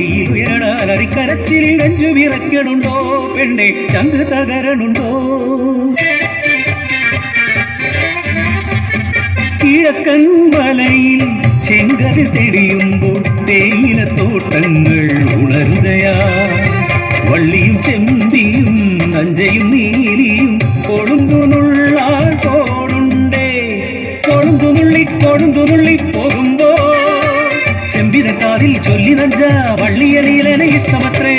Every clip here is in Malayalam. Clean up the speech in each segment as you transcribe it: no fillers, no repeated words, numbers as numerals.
വെയിൽ ഉയരണാൽ അരിക്കരച്ചിൽ നെഞ്ചു വിറക്കണുണ്ടോ പെണ്ണെ ചങ്ക് തകരണുണ്ടോ കിഴക്കൻ മലയിൽ ചെങ്കതിർ തെളിയുമ്പോൾ തേയിലത്തോട്ടങ്ങൾ ഉണരുകയാ വള്ളിയും ചെമ്പിയും നഞ്ചയും നീലിയും കൊളുന്തുനുള്ളാൻ പോണുണ്ടേ കൊളുന്തുനുള്ളി പോകുമ്പോ ചെമ്പിന കാതിൽ ചൊല്ലി നഞ്ച വള്ളിയ നീലന ഇഷ്ടമത്രേ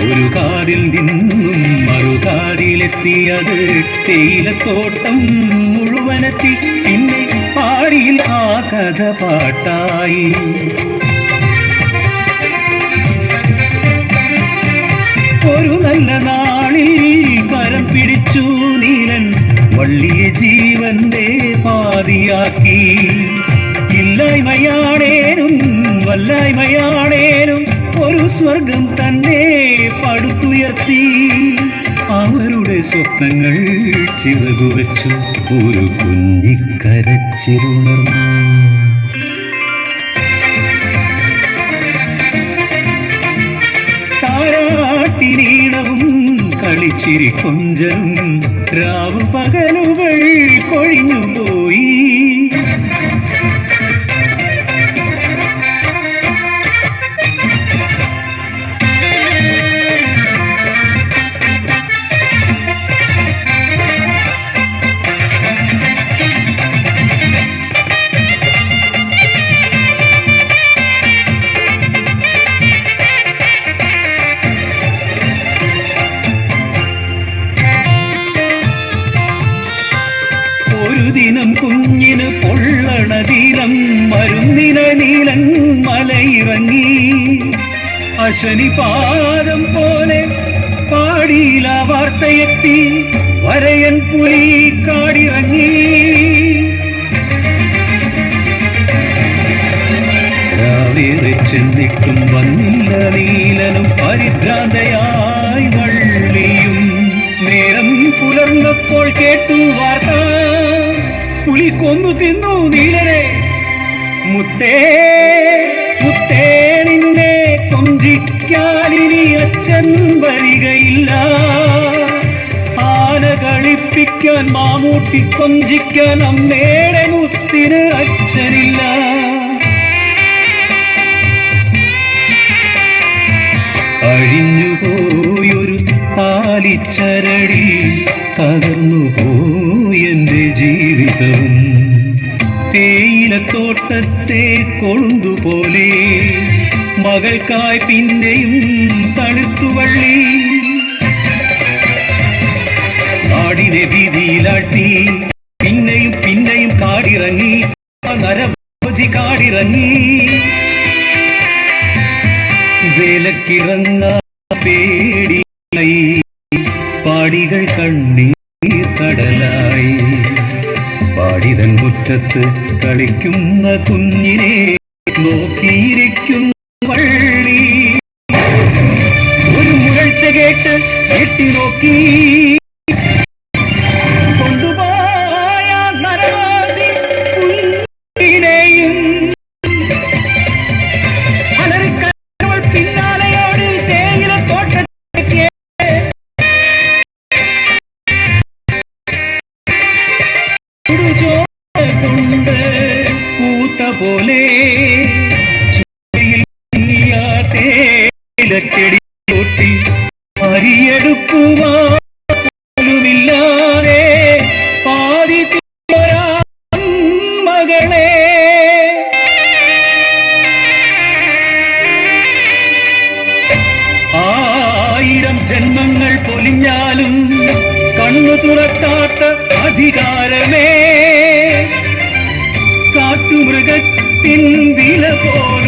ഒരു കാതിൽ നിന്നും മറുകാതിലെത്തിയത് തേയിലത്തോട്ടം മുഴുവനെത്തി പിന്നെ പാടിയിൽ ആ കഥ പാട്ടായി ഒരു നല്ല നാളിൽ കരം പിടിച്ചു നീലൻ വള്ളിയെ ജീവന്റെ പാതിയാക്കി ഇല്ലായ്മയാണേനും വല്ലായ്മയാണേനും ഒരു സ്വർഗം തന്നെ പടുത്തുയർത്തി അവരുടെ സ്വപ്നങ്ങൾ ചിറകുവെച്ചു ഒരു കുഞ്ഞിക്കരച്ചിലുണർന്നു താരാട്ടിനീണവും കളിച്ചിരി കൊഞ്ചലും രാവു പകലുകൾ കൊഴിഞ്ഞുപോയി ഒരു ദിനം കുഞ്ഞിന് പൊള്ളണ ദിനം മരുന്നിന നീലൻ മലയിറങ്ങി അശനിപാദം പോലെ പാടിയില വാർത്തയെത്തി വരയൻ പുലി കാടിറങ്ങി രാവേറെ ചെന്നിട്ടും വന്നില്ല നീലനും പരിഭ്രാന്തയായി വള്ളിയും നേരം പുലർന്നപ്പോൾ കേട്ടു വാർത്ത പുലി കൊന്നു തിന്നു നീലനെ മുത്തേ മുത്തേ നിന്നെ കൊഞ്ചിക്കാനിനി അച്ഛൻ വരികയില്ല ആന കളിപ്പിക്കാൻ മാമൂട്ടി കൊഞ്ചിക്കാൻ അമ്മയുടെ മുത്തിന് അച്ഛനില്ല അഴിഞ്ഞുപോയൊരു താലിച്ചരടി തകർന്നുപോയെന്റെ ജീവിതവും തേയിലത്തോട്ടത്തെ കൊളുന്തുപോലെ മകൾക്കായി പിന്നെയും തണുത്തുവള്ളി നാടിനെ വീതിയിലാട്ടി പിന്നെയും പിന്നെയും കാടിറങ്ങി നരഭോജി കാടിറങ്ങി വേലക്കിറങ്ങ പേടിയായി പാടികൾ കണ്ണീർ കടലായി പാടിതൻ മുറ്റത്ത് കളിക്കുന്ന കുഞ്ഞിനെ നോക്കിയിരിക്കും വള്ളി ഒരു മുഴച്ച കേട്ട് എട്ടി നോക്കി കൊണ്ടുപോയ നരവാദി കുഞ്ഞിനെയും അലറിക്കവൾ പിന്നാലെയോട് തേയിലത്തോട്ടത്തേക്ക് കൊണ്ട് പൂത്ത പോലെ തേയിലച്ചെടി കൂട്ടി അരിയെടുക്കുവാനുമില്ലാതെ പാതി മകളെ ആയിരം ജന്മങ്ങൾ പൊലിഞ്ഞാലും കണ്ണു തുറക്കാത്ത അധികാരമേ കാട്ടുമൃഗത്തിൻ വില പോലെ